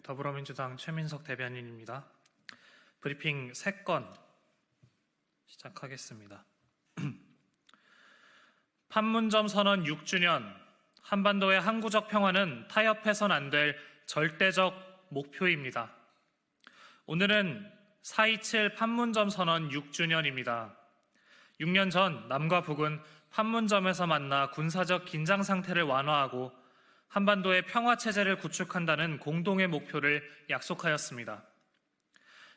더불어민주당 최민석 대변인입니다. 브리핑 3건 시작하겠습니다. 판문점 선언 6주년, 한반도의 항구적 평화는 타협해선 안 될 절대적 목표입니다. 오늘은 4.27 판문점 선언 6주년입니다. 6년 전 남과 북은 판문점에서 만나 군사적 긴장 상태를 완화하고 한반도의 평화 체제를 구축한다는 공동의 목표를 약속하였습니다.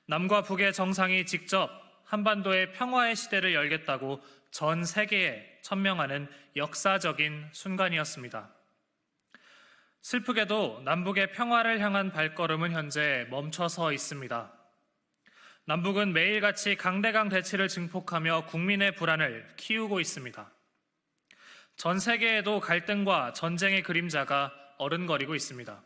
남과 북의 정상이 직접 한반도의 평화의 시대를 열겠다고 전 세계에 천명하는 역사적인 순간이었습니다. 슬프게도 남북의 평화를 향한 발걸음은 현재 멈춰서 있습니다. 남북은 매일같이 강대강 대치를 증폭하며 국민의 불안을 키우고 있습니다. 전 세계에도 갈등과 전쟁의 그림자가 어른거리고 있습니다.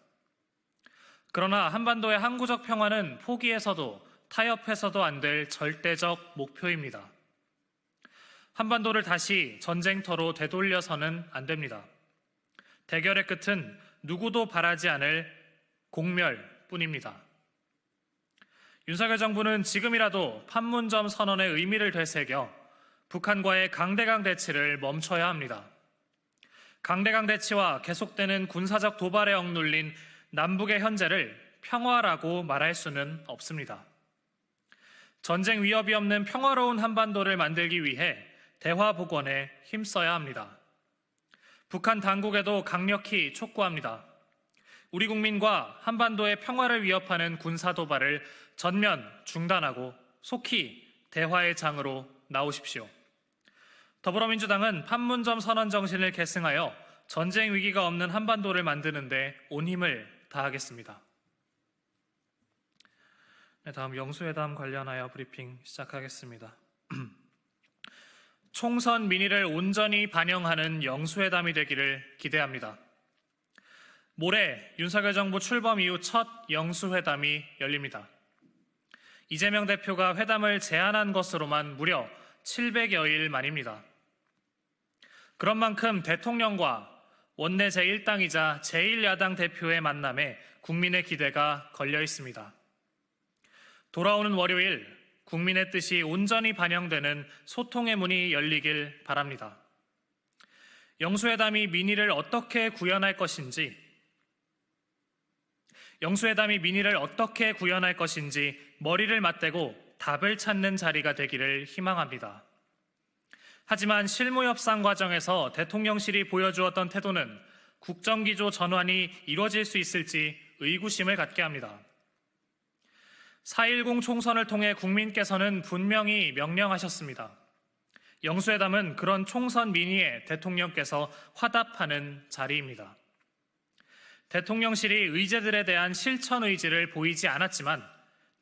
그러나 한반도의 항구적 평화는 포기해서도 타협해서도 안 될 절대적 목표입니다. 한반도를 다시 전쟁터로 되돌려서는 안 됩니다. 대결의 끝은 누구도 바라지 않을 공멸뿐입니다. 윤석열 정부는 지금이라도 판문점 선언의 의미를 되새겨 북한과의 강대강 대치를 멈춰야 합니다. 강대강 대치와 계속되는 군사적 도발에 억눌린 남북의 현재를 평화라고 말할 수는 없습니다. 전쟁 위협이 없는 평화로운 한반도를 만들기 위해 대화 복원에 힘써야 합니다. 북한 당국에도 강력히 촉구합니다. 우리 국민과 한반도의 평화를 위협하는 군사 도발을 전면 중단하고 속히 대화의 장으로 나오십시오. 더불어민주당은 판문점 선언 정신을 계승하여 전쟁 위기가 없는 한반도를 만드는 데 온 힘을 다하겠습니다. 다음 영수회담 관련하여 브리핑 시작하겠습니다. 총선 민의를 온전히 반영하는 영수회담이 되기를 기대합니다. 모레 윤석열 정부 출범 이후 첫 영수회담이 열립니다. 이재명 대표가 회담을 제안한 것으로만 무려 700여일 만입니다. 그런 만큼 대통령과 원내 제1당이자 제1야당 대표의 만남에 국민의 기대가 걸려 있습니다. 돌아오는 월요일 국민의 뜻이 온전히 반영되는 소통의 문이 열리길 바랍니다. 영수회담이 민의를 어떻게 구현할 것인지 머리를 맞대고 답을 찾는 자리가 되기를 희망합니다. 하지만 실무 협상 과정에서 대통령실이 보여주었던 태도는 국정기조 전환이 이루어질 수 있을지 의구심을 갖게 합니다. 4.10 총선을 통해 국민께서는 분명히 명령하셨습니다. 영수회담은 그런 총선 민의에 대통령께서 화답하는 자리입니다. 대통령실이 의제들에 대한 실천 의지를 보이지 않았지만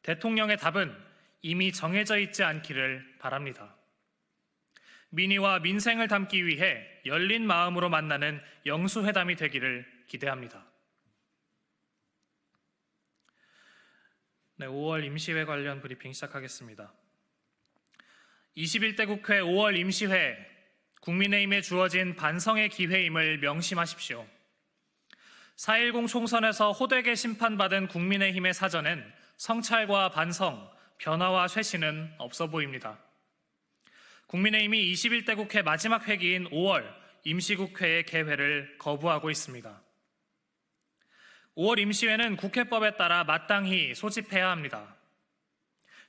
대통령의 답은 이미 정해져 있지 않기를 바랍니다. 민의와 민생을 담기 위해 열린 마음으로 만나는 영수회담이 되기를 기대합니다. 5월 임시회 관련 브리핑 시작하겠습니다. 21대 국회 5월 임시회, 국민의힘에 주어진 반성의 기회임을 명심하십시오. 4.10 총선에서 호되게 심판받은 국민의힘의 사전엔 성찰과 반성, 변화와 쇄신은 없어 보입니다. 국민의힘이 21대 국회 마지막 회기인 5월 임시국회의 개회를 거부하고 있습니다. 5월 임시회는 국회법에 따라 마땅히 소집해야 합니다.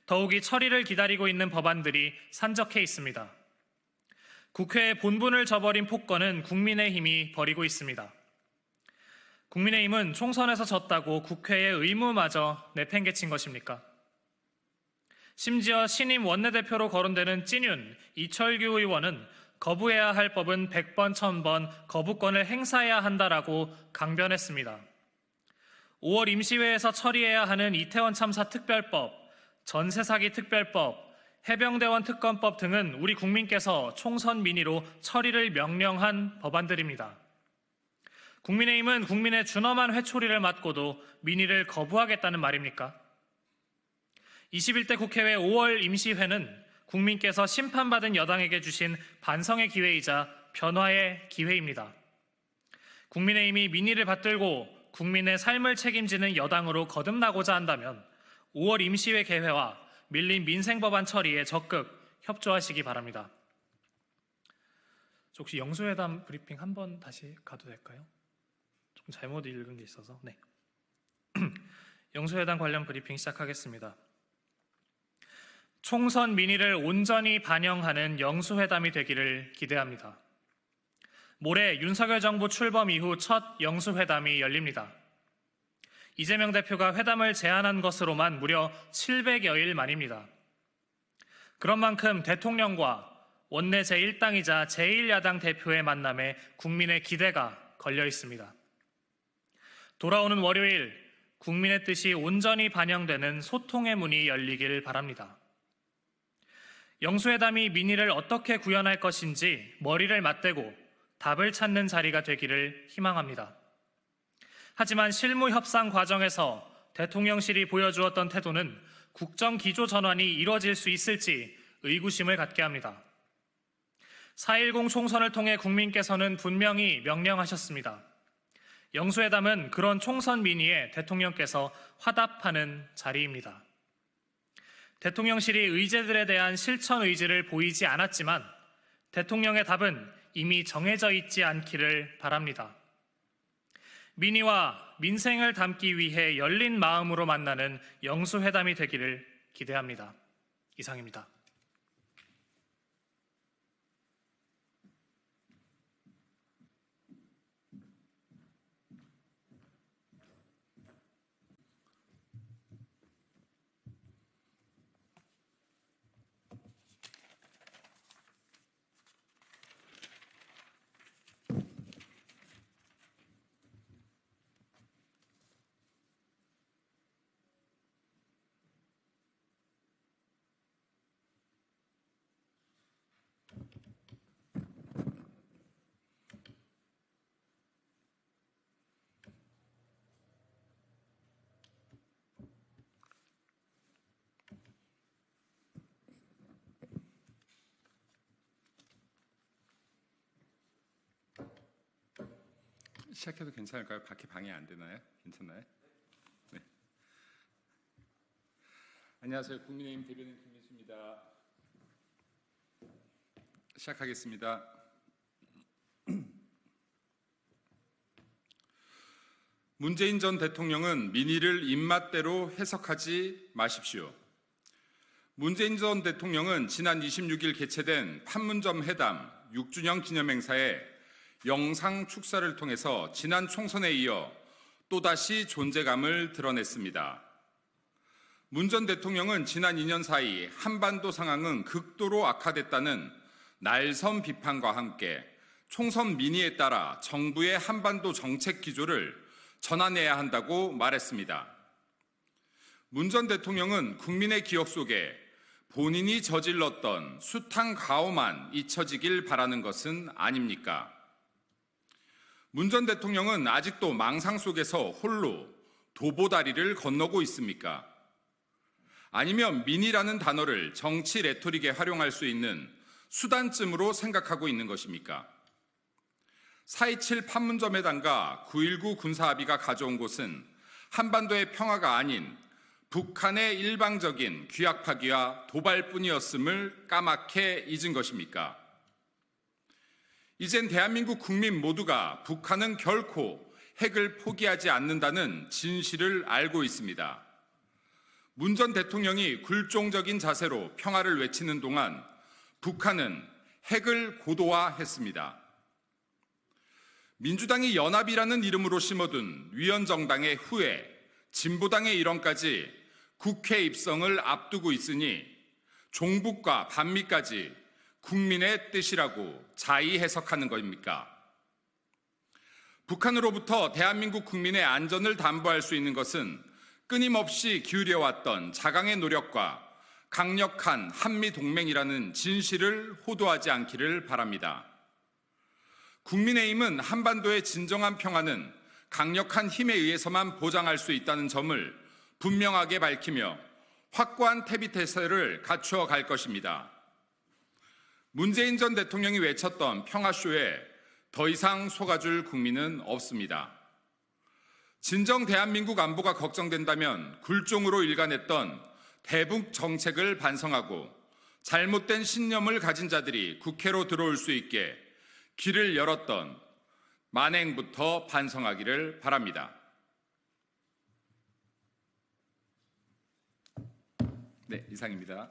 더욱이 처리를 기다리고 있는 법안들이 산적해 있습니다. 국회의 본분을 저버린 폭거는 국민의힘이 벌이고 있습니다. 국민의힘은 총선에서 졌다고 국회의 의무마저 내팽개친 것입니까? 심지어 신임 원내대표로 거론되는 찐윤 이철규 의원은 거부해야 할 법은 100번, 1000번 거부권을 행사해야 한다라고 강변했습니다. 5월 임시회에서 처리해야 하는 이태원 참사 특별법, 전세 사기 특별법, 해병대원 특검법 등은 우리 국민께서 총선 민의로 처리를 명령한 법안들입니다. 국민의힘은 국민의 준엄한 회초리를 맞고도 민의를 거부하겠다는 말입니까? 21대 국회의 5월 임시회는 국민께서 심판받은 여당에게 주신 반성의 기회이자 변화의 기회입니다. 국민의힘이 민의를 받들고 국민의 삶을 책임지는 여당으로 거듭나고자 한다면 5월 임시회 개회와 밀린 민생법안 처리에 적극 협조하시기 바랍니다. 혹시 영수회담 브리핑 한번 다시 가도 될까요? 좀 잘못 읽은 게 있어서. 네. 영수회담 관련 브리핑 시작하겠습니다. 총선 민의를 온전히 반영하는 영수회담이 되기를 기대합니다. 모레 윤석열 정부 출범 이후 첫 영수회담이 열립니다. 이재명 대표가 회담을 제안한 것으로만 무려 700여일 만입니다. 그런 만큼 대통령과 원내 제1당이자 제1야당 대표의 만남에 국민의 기대가 걸려 있습니다. 돌아오는 월요일 국민의 뜻이 온전히 반영되는 소통의 문이 열리길 바랍니다. 영수회담이 민의를 어떻게 구현할 것인지 머리를 맞대고 답을 찾는 자리가 되기를 희망합니다. 하지만 실무 협상 과정에서 대통령실이 보여주었던 태도는 국정 기조 전환이 이루어질 수 있을지 의구심을 갖게 합니다. 4.10 총선을 통해 국민께서는 분명히 명령하셨습니다. 영수회담은 그런 총선 민의에 대통령께서 화답하는 자리입니다. 대통령실이 의제들에 대한 실천 의지를 보이지 않았지만 대통령의 답은 이미 정해져 있지 않기를 바랍니다. 민의와 민생을 담기 위해 열린 마음으로 만나는 영수회담이 되기를 기대합니다. 이상입니다. 시작해도 괜찮을까요? 밖에 방해 안 되나요? 괜찮나요? 네. 안녕하세요. 국민의힘 대변인 김민수입니다. 시작하겠습니다. 문재인 전 대통령은 민의를 입맛대로 해석하지 마십시오. 문재인 전 대통령은 지난 26일 개최된 판문점 회담 6주년 기념행사에 영상 축사를 통해서 지난 총선에 이어 또다시 존재감을 드러냈습니다. 문 전 대통령은 지난 2년 사이 한반도 상황은 극도로 악화됐다는 날선 비판과 함께 총선 민의에 따라 정부의 한반도 정책 기조를 전환해야 한다고 말했습니다. 문 전 대통령은 국민의 기억 속에 본인이 저질렀던 숱한 가오만 잊혀지길 바라는 것은 아닙니까? 문 전 대통령은 아직도 망상 속에서 홀로 도보다리를 건너고 있습니까? 아니면 민의라는 단어를 정치 레토릭에 활용할 수 있는 수단쯤으로 생각하고 있는 것입니까? 4.27 판문점 회담과 9.19 군사합의가 가져온 곳은 한반도의 평화가 아닌 북한의 일방적인 귀약 파기와 도발뿐이었음을 까맣게 잊은 것입니까? 이젠 대한민국 국민 모두가 북한은 결코 핵을 포기하지 않는다는 진실을 알고 있습니다. 문 전 대통령이 굴종적인 자세로 평화를 외치는 동안 북한은 핵을 고도화했습니다. 민주당이 연합이라는 이름으로 심어둔 위원정당의 후에 진보당의 일원까지 국회 입성을 앞두고 있으니 종북과 반미까지 국민의 뜻이라고 자의 해석하는 겁니까? 북한으로부터 대한민국 국민의 안전을 담보할 수 있는 것은 끊임없이 기울여왔던 자강의 노력과 강력한 한미동맹이라는 진실을 호도하지 않기를 바랍니다. 국민의힘은 한반도의 진정한 평화는 강력한 힘에 의해서만 보장할 수 있다는 점을 분명하게 밝히며 확고한 태비태세를 갖추어 갈 것입니다. 문재인 전 대통령이 외쳤던 평화쇼에 더 이상 속아줄 국민은 없습니다. 진정 대한민국 안보가 걱정된다면 굴종으로 일관했던 대북 정책을 반성하고 잘못된 신념을 가진 자들이 국회로 들어올 수 있게 길을 열었던 만행부터 반성하기를 바랍니다. 네, 이상입니다.